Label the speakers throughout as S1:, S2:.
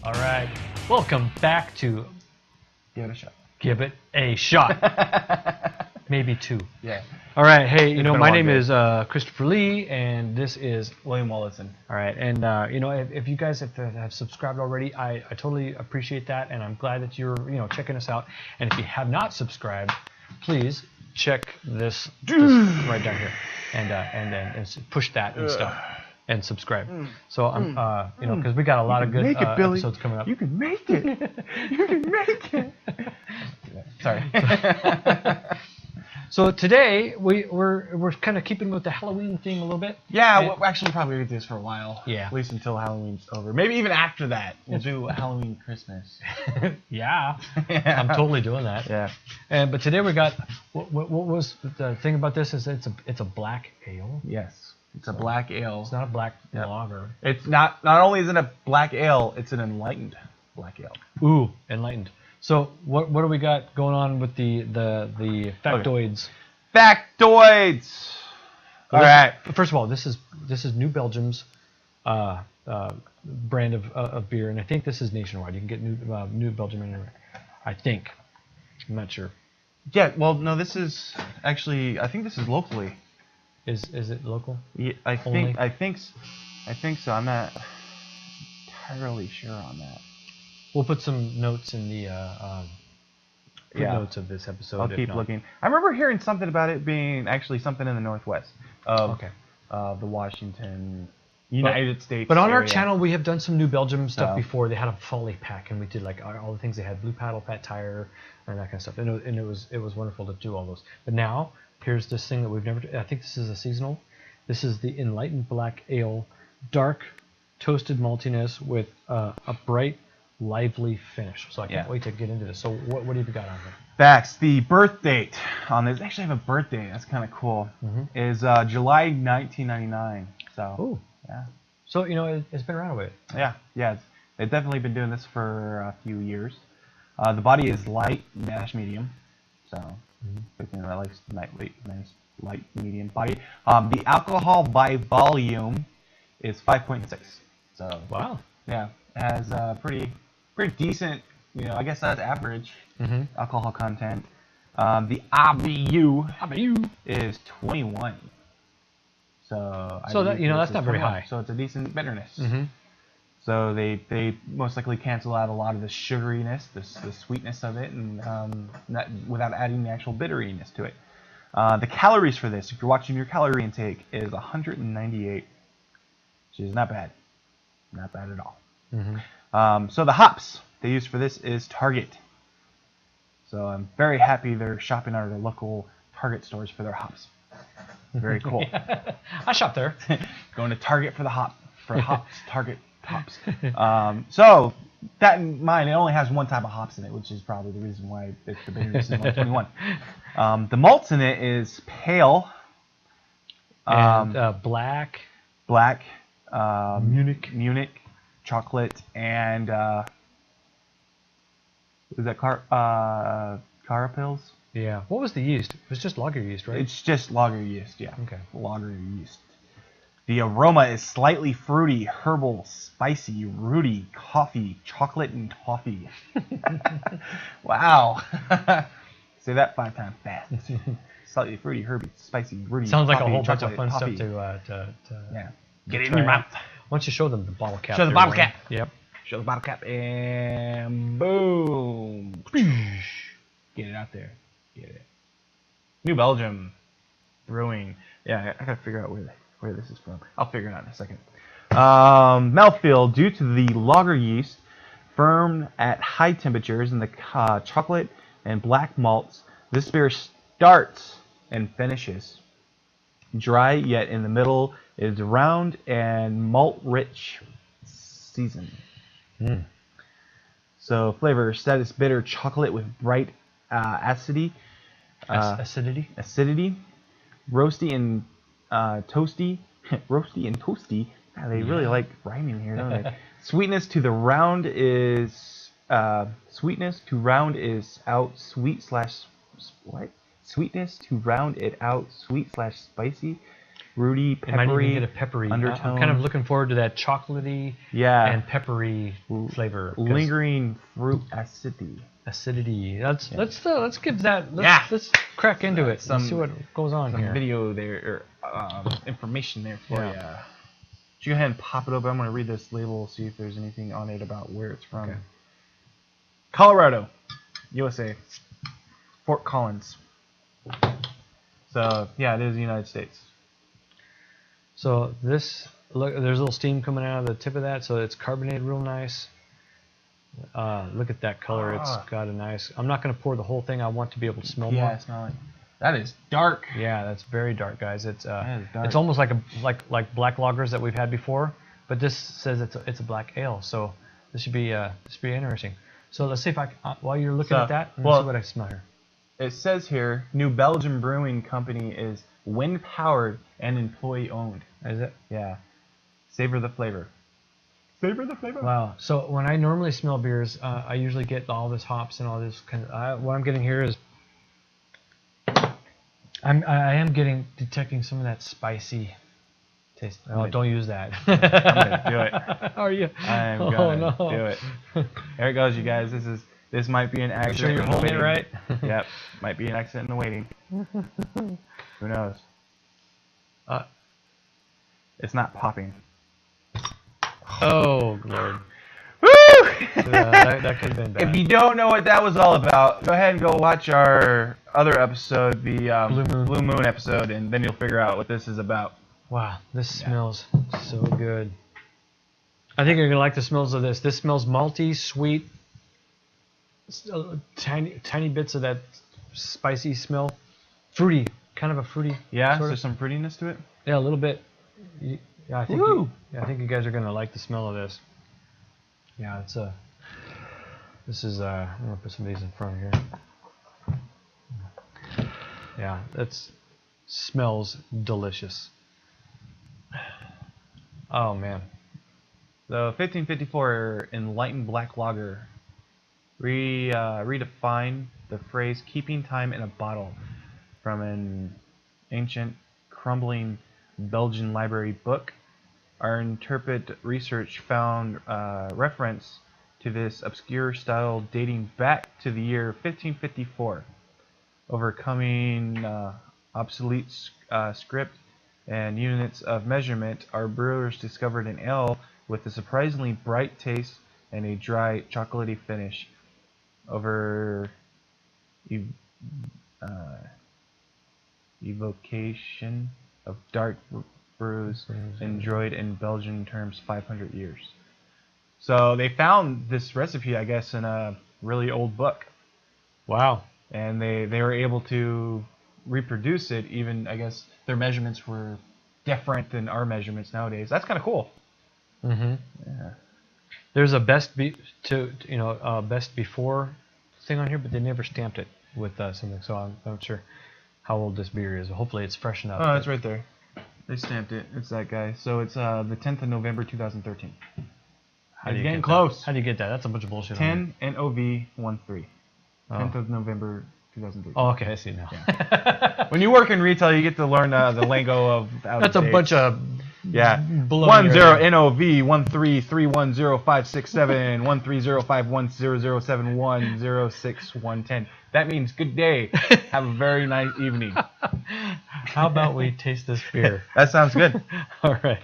S1: All right, welcome back to
S2: Give it a shot.
S1: Give It a Shot. Maybe two.
S2: Yeah.
S1: All right, hey,
S2: It's been a
S1: my
S2: long
S1: name
S2: day.
S1: is Christopher Lee, and this is
S2: William Wallison.
S1: all right. And if you guys have subscribed already, I totally appreciate that, and I'm glad that you're checking us out. And if you have not subscribed, please check this right down here, and push that and stuff. And subscribe. So I'm, because we got a lot of good episodes coming up.
S2: You can make it. You can make it. Sorry.
S1: So today we're kind of keeping with the Halloween theme a little bit.
S2: Yeah,
S1: And-
S2: we'll actually probably do this for a while.
S1: Yeah.
S2: At least until Halloween's over. Maybe even after that, we'll do Halloween Christmas.
S1: Yeah,
S2: Yeah.
S1: I'm totally doing that.
S2: Yeah.
S1: But today we got what was the thing about this is it's a black ale.
S2: Yes. It's a black ale.
S1: It's not a black
S2: Yep.
S1: lager.
S2: It's not only is it a black ale, it's an enlightened black ale.
S1: Ooh, enlightened. So what do we got going on with the factoids?
S2: Factoids. All right.
S1: First of all, this is New Belgium's brand of beer, and I think this is nationwide. You can get New Belgium anywhere. I think. I'm not sure.
S2: Yeah. Well, no. This is actually. I think this is locally.
S1: Is it local?
S2: Yeah, I
S1: Only?
S2: think so. I'm not entirely sure on that.
S1: We'll put some notes in the notes of this episode.
S2: I'll
S1: if
S2: keep
S1: not.
S2: looking. I remember hearing something about it being actually something in the northwest of the Washington, United States.
S1: But on our
S2: area.
S1: channel, we have done some New Belgium stuff
S2: So.
S1: before. They had a folly pack, and we did like all the things they had: blue paddle, pat tire, and that kind of stuff. And it was wonderful to do all those. But now here's this thing that we've never. I think this is a seasonal. This is the Enlightened Black Ale, dark, toasted maltiness with a bright, lively finish. So I can't wait to get into this. So what have you got on here?
S2: Facts. The birth date on this. Actually, I have a birth date. That's kind of cool. Is July 1999. So.
S1: Ooh.
S2: Yeah.
S1: So it's been around a bit.
S2: Yeah. They've definitely been doing this for a few years. The body is light dash medium. So. Good thing I like light medium body. The alcohol by volume is 5.6. So.
S1: Wow.
S2: Yeah. It has pretty decent. I guess that's average alcohol content. The IBU is 21. So
S1: that that's not very high.
S2: So it's a decent bitterness. So they most likely cancel out a lot of the sugariness, the sweetness of it, and without adding the actual bitteriness to it. The calories for this, if you're watching your calorie intake, is 198, which is not bad. Not bad at all. So the hops they use for this is Target. So I'm very happy they're shopping at our local Target stores for their hops. Very cool.
S1: I shop there.
S2: Going to Target for hops, Target hops. So that in mind, it only has one type of hops in it, which is probably the reason why the bitterness is 121. The malts in it is pale,
S1: And black.
S2: black,
S1: Munich,
S2: chocolate, and is that Carapils?
S1: Yeah. What was the yeast? It was just lager yeast, right?
S2: It's just lager yeast, yeah.
S1: Okay.
S2: Lager yeast. The aroma is slightly fruity, herbal, spicy, rooty, coffee, chocolate, and toffee. Wow. Say that 5 times fast. Slightly fruity, herby, spicy, rooty.
S1: Sounds like
S2: coffee,
S1: a whole bunch of
S2: chocolate,
S1: fun
S2: toffee.
S1: stuff to
S2: Yeah. Get it in
S1: try
S2: your
S1: out.
S2: mouth.
S1: Why don't you show them the bottle cap?
S2: Show the
S1: there,
S2: bottle
S1: Warren?
S2: cap.
S1: Yep.
S2: Show the bottle cap and boom. Get it out there. Get it. New Belgium Brewing. Yeah, I gotta figure out where this is from. I'll figure it out in a second. Mouthfeel, due to the lager yeast, firm at high temperatures in the chocolate and black malts, this beer starts and finishes dry, yet in the middle is round and malt-rich season. So flavor, status bitter chocolate with bright acidity. Acidity. Roasty and toasty. Roasty and toasty. God, they really like rhyming here, don't they? Sweetness to round is out. Sweet/what? Sweetness to round it out. Sweet/spicy. fruity,
S1: It might
S2: peppery
S1: even get a peppery
S2: undertone.
S1: I'm kind of looking forward to that chocolatey and peppery flavor.
S2: Lingering fruit acidity.
S1: Let's give that. Let's crack into it. Let's see what goes on
S2: some
S1: here.
S2: Video there, or information there for you. Go ahead and pop it open. I'm going to read this label, see if there's anything on it about where it's from.
S1: Okay.
S2: Colorado, USA, Fort Collins. So yeah, it is the United States.
S1: So this, look, there's a little steam coming out of the tip of that, so it's carbonated real nice. Look at that color. It's got a nice. I'm not going to pour the whole thing. I want to be able to smell more.
S2: Yeah, smell it. That is dark.
S1: Yeah, that's very dark, guys. It's
S2: That is dark.
S1: it's almost like like black lagers that we've had before, but this says it's a black ale. So this should be interesting. So let's see if I while you're looking at that, let's see what I smell here.
S2: It says here, New Belgium Brewing Company is wind powered and employee owned.
S1: Is it?
S2: Yeah. Savor the flavor. Savor the flavor.
S1: Wow. So when I normally smell beers, I usually get all this hops and all this kind of. What I'm getting here is. I am detecting some of that spicy taste. Oh, don't use that.
S2: I'm gonna do it.
S1: How are you?
S2: I'm gonna do it. There it goes, you guys. This might be an accident.
S1: Sure you're holding it right?
S2: Yep. Might be an accident in the waiting. Who knows? It's not popping.
S1: Oh Lord.
S2: Woo!
S1: That could have been bad.
S2: If you don't know what that was all about, go ahead and go watch our other episode, the Blue Moon episode, and then you'll figure out what this is about.
S1: Wow, this smells so good. I think you're gonna like the smells of this. This smells malty, sweet, tiny bits of that spicy smell, fruity, kind of a fruity.
S2: Yeah, so there's some fruitiness to it.
S1: Yeah, a little bit. Yeah, I think. I think you guys are gonna like the smell of this. Yeah, it's a. This is I'm gonna put some of these in front here. Yeah, that smells delicious. Oh man.
S2: The 1554 Enlightened Black Lager redefined the phrase "keeping time in a bottle" from an ancient, crumbling Belgian library book. Our interpret research found reference to this obscure style dating back to the year 1554. Overcoming obsolete script and units of measurement, our brewers discovered an ale with a surprisingly bright taste and a dry, chocolatey finish. Over evocation of dark brews enjoyed in Belgian terms 500 years. So they found this recipe, I guess, in a really old book.
S1: Wow.
S2: And they were able to reproduce it. Even, I guess, their measurements were different than our measurements nowadays. That's kind of cool.
S1: Mm-hmm.
S2: Yeah.
S1: There's a best before thing on here, but they never stamped it with something. So I'm not sure how old this beer is. Hopefully it's fresh enough.
S2: Oh, it's right there. They stamped it. It's that guy. So it's the 10th of November 2013. It's getting close.
S1: How do you get that? That's a bunch of bullshit.
S2: 10 NOV13. 10th of November 2013.
S1: Oh, okay, I see now.
S2: Yeah. When you work in retail, you get to learn the lingo of
S1: That's a bunch of
S2: 10 NOV 13310567 13051007106110. That means good day. Have a very nice evening.
S1: How about we taste this beer?
S2: That sounds good.
S1: All right.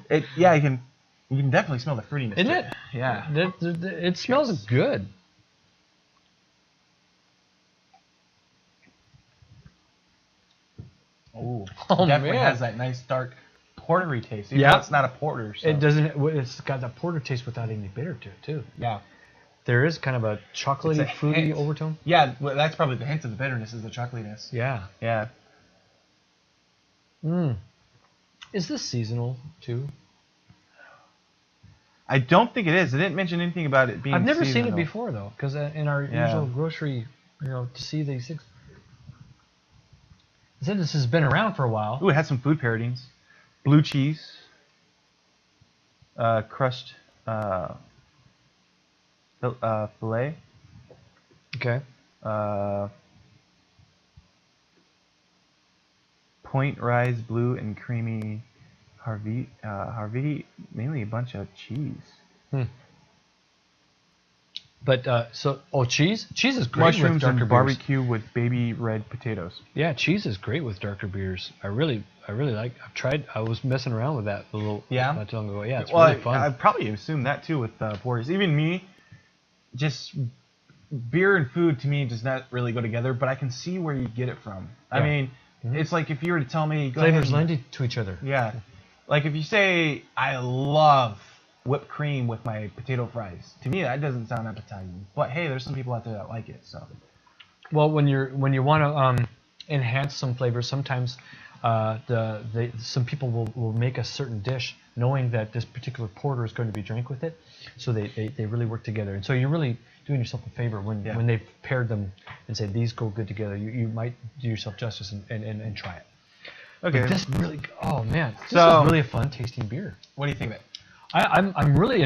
S2: You can definitely smell the fruitiness.
S1: Isn't it?
S2: Yeah.
S1: It smells good.
S2: Oh,
S1: definitely
S2: has that nice dark portery taste. Even though it's not a porter. So.
S1: It doesn't. It's got that porter taste without any bitter to it too.
S2: Yeah.
S1: There is kind of a chocolatey, fruity overtone.
S2: Yeah, well, that's probably the hint of the bitterness is the chocolatiness.
S1: Yeah.
S2: Yeah.
S1: Is this seasonal too?
S2: I don't think it is. They didn't mention anything about it being.
S1: I've never
S2: seasonal.
S1: seen it before though, because in our usual grocery, to see these things. It said this has been around for a while.
S2: Ooh, it has some food pairings. Blue cheese. Crushed filet.
S1: Okay.
S2: Point Rise Blue and creamy Harvey, mainly a bunch of cheese.
S1: But cheese is great with
S2: Mushrooms
S1: darker
S2: and barbecue with baby red potatoes.
S1: Yeah, cheese is great with darker beers. I really like. I was messing around with that a little not too long ago. Yeah, it's really fun.
S2: I probably assume that too with porters. Even me, just beer and food to me does not really go together. But I can see where you get it from. Yeah. I mean, it's like if you were to tell me
S1: flavors lend to each other.
S2: Yeah, like if you say I love whipped cream with my potato fries. To me, that doesn't sound appetizing. But hey, there's some people out there that like it. So,
S1: well, when you want to enhance some flavors, sometimes some people will make a certain dish knowing that this particular porter is going to be drank with it. So they really work together, and so you're really doing yourself a favor when they've paired them and say these go good together. You might do yourself justice and try it. Okay. But this really, oh man, this is really a fun tasting beer.
S2: What do you think of it?
S1: I'm really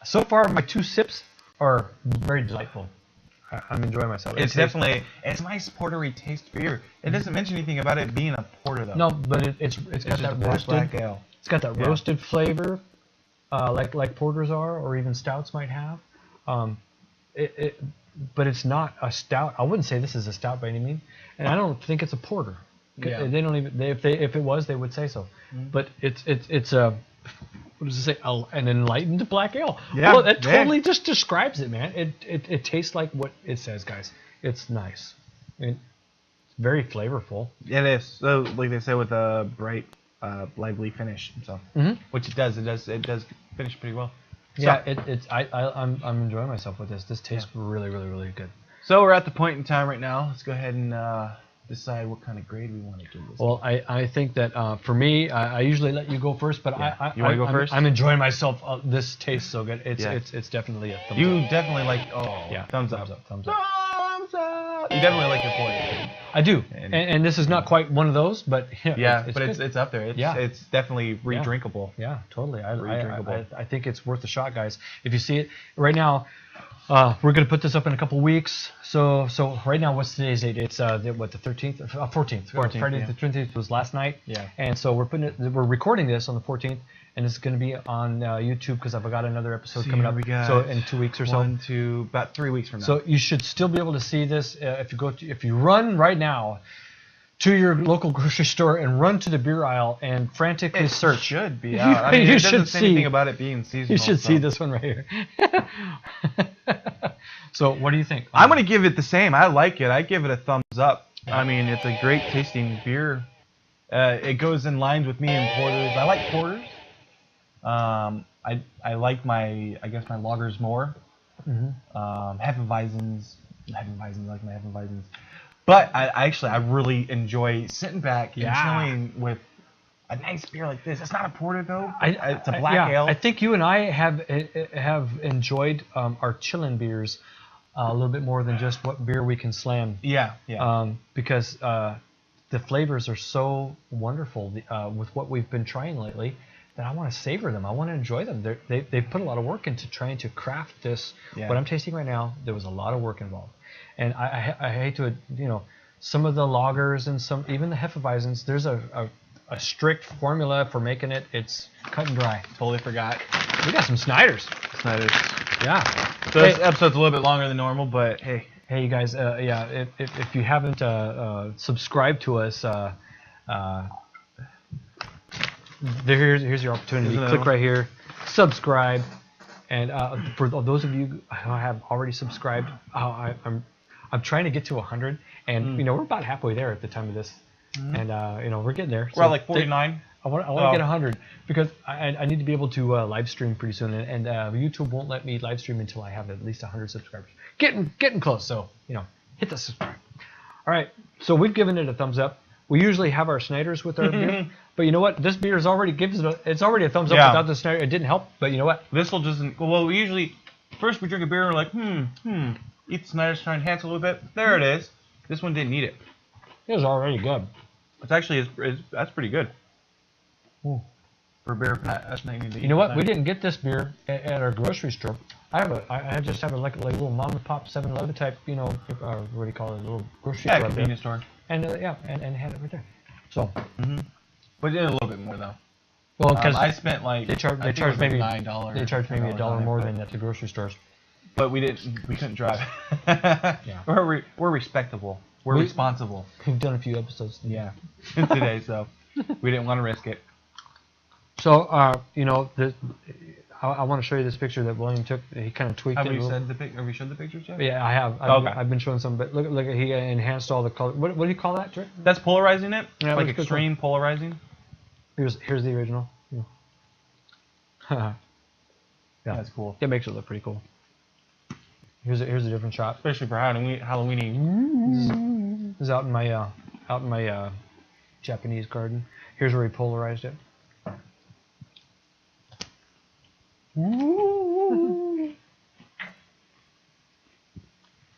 S1: so far my 2 sips are very delightful. I'm enjoying myself.
S2: It's definitely it's nice portery taste beer. It doesn't mention anything about it being a porter though.
S1: No, but it's got that roasted
S2: black ale.
S1: It's got that roasted flavor, like porters are, or even stouts might have. But it's not a stout. I wouldn't say this is a stout by any means, and I don't think it's a porter. Yeah. They don't even. If it was, they would say so. But it's a. What does it say? An enlightened black ale. Yeah, well, that totally just describes it, man. It tastes like what it says, guys. It's nice. It's very flavorful.
S2: It is. So, like they say, with a bright, lively finish. So, which it does. It does finish pretty well.
S1: Yeah, I'm enjoying myself with this. This tastes really, really, really good.
S2: So we're at the point in time right now. Let's go ahead and decide what kind of grade we want to give this.
S1: Well, I think that for me, I usually let you go first, but
S2: you want to go first?
S1: I'm enjoying myself. This tastes so good. It's definitely a thumbs up.
S2: You definitely like thumbs up.
S1: Thumbs up.
S2: You definitely like your porter.
S1: I do, and this is not quite one of those, but
S2: it's up there. It's definitely redrinkable.
S1: Yeah, totally. I think it's worth a shot, guys. If you see it right now. We're gonna put this up in a couple weeks. So right now, what's today's date? It's the 13th, 14th. Friday the 13th was last night. Yeah. And so we're recording this on the 14th, and it's gonna be on YouTube because I've got another episode coming up. So in 2 weeks or so.
S2: About 3 weeks from now.
S1: So you should still be able to see this if you run right now to your local grocery store and run to the beer aisle and frantically search.
S2: It should be out. I mean, it doesn't say anything about it being seasonal.
S1: You should see this one right here. So what do you think?
S2: I'm going to give it the same. I like it. I give it a thumbs up. I mean, it's a great tasting beer. It goes in lines with me in porters. I like porters. I like my lagers more. Hefeweizens. I like my Hefeweizens. But I really enjoy sitting back and chilling with a nice beer like this. It's not a porter though. It's a black ale.
S1: I think you and I have enjoyed our chillin' beers a little bit more than just what beer we can slam.
S2: Yeah.
S1: Because the flavors are so wonderful with what we've been trying lately that I want to savor them. I want to enjoy them. They put a lot of work into trying to craft this. Yeah. What I'm tasting right now, there was a lot of work involved. And I hate to, some of the lagers and even the Hefeweizens, there's a strict formula for making it. It's cut and dry.
S2: Totally forgot.
S1: We got some Snyders. Yeah.
S2: So this episode's a little bit longer than normal, but hey.
S1: Hey, you guys, if you haven't subscribed to us, here's your opportunity. Click right here, subscribe. And for those of you who have already subscribed, I'm trying to get to 100, and we're about halfway there at the time of this, and we're getting there.
S2: We're at like 49.
S1: I want to get 100 because I need to be able to live stream pretty soon, and YouTube won't let me live stream until I have at least 100 subscribers. Getting close, so hit the subscribe. All right, so we've given it a thumbs up. We usually have our Snyders with our beer, but you know what? This beer is already it's already a thumbs up without the Snyder. It didn't help, but you know what?
S2: This will just well, we usually first we drink a beer and we're like eat the Snyder's, try and enhance a little bit. There it is. This one didn't need it.
S1: It was already good.
S2: It's actually that's pretty good. Ooh. For beer, that's not
S1: you know what? We didn't get this beer at our grocery store. I just have a little mom and pop 7-Eleven type, what do you call it, a little grocery store.
S2: Convenience store.
S1: And and had it right there. So.
S2: But it did a little bit more though.
S1: Well, because
S2: I spent like
S1: they charge maybe
S2: $9.
S1: They charge maybe $1 more
S2: it,
S1: than at the grocery stores.
S2: But we couldn't drive.
S1: Yeah.
S2: We're respectable. We're responsible.
S1: We've done a few episodes.
S2: Yeah. Today, so we didn't want to risk it.
S1: So you know, I want to show you this picture that William took. He kind of tweaked it.
S2: Have we showed the pictures yet?
S1: Yeah, I have. I've been showing some, but look, he enhanced all the color. What do you call that, Trick?
S2: That's polarizing it.
S1: Yeah,
S2: like extreme polarizing.
S1: Here's the original. Yeah.
S2: That's cool.
S1: It makes it look pretty cool. Here's a different shot.
S2: Especially for Halloweeny.
S1: This is out in my Japanese garden. Here's where he polarized it.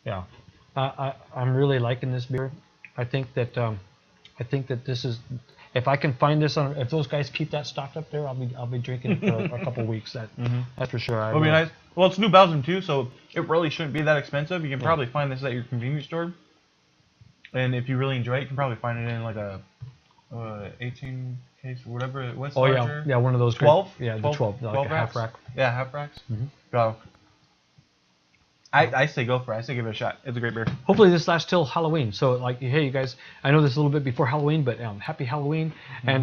S1: Yeah, I'm really liking this beer. I think that this is. If I can find this on, if those guys keep that stocked up there, I'll be drinking it for a couple weeks. That's for sure.
S2: It'll be nice. Well, it's New Belgium too, so it really shouldn't be that expensive. You can probably find this at your convenience store, and if you really enjoy it, you can probably find it in like a 18 case or whatever. What's larger?
S1: Yeah, one of those.
S2: 12.
S1: Yeah, the 12, like a half rack.
S2: Yeah, half racks. So I say go for it. I say give it a shot. It's a great beer.
S1: Hopefully this lasts till Halloween. So like, hey, you guys, I know this is a little bit before Halloween, but happy Halloween. And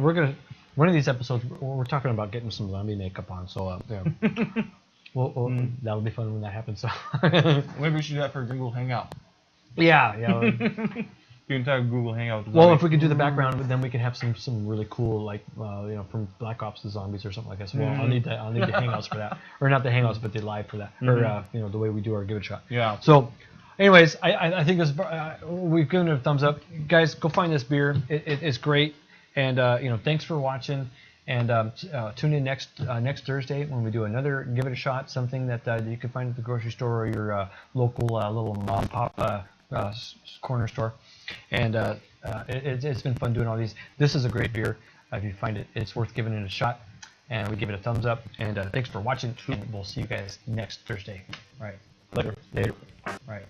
S1: we're gonna one of these episodes we're talking about getting some zombie makeup on. So yeah, that'll be fun when that happens. So
S2: maybe we should do that for Google Hangout.
S1: Yeah.
S2: The entire Google Hangout.
S1: Well, if we could do the background, then we could have some really cool, like from Black Ops to Zombies or something like that. So I'll need the Hangouts for that, or not the Hangouts, but the live for that, or the way we do our Give It a Shot.
S2: Yeah.
S1: So, anyways, I think this we've given it a thumbs up. Guys, go find this beer. It's great, and thanks for watching. And tune in next Thursday when we do another Give It a Shot, something that you can find at the grocery store or your local little mom and pop corner store. And it's been fun doing all these. This is a great beer. If you find it, it's worth giving it a shot. And we give it a thumbs up. And thanks for watching. And we'll see you guys next Thursday. All right. Later. All right.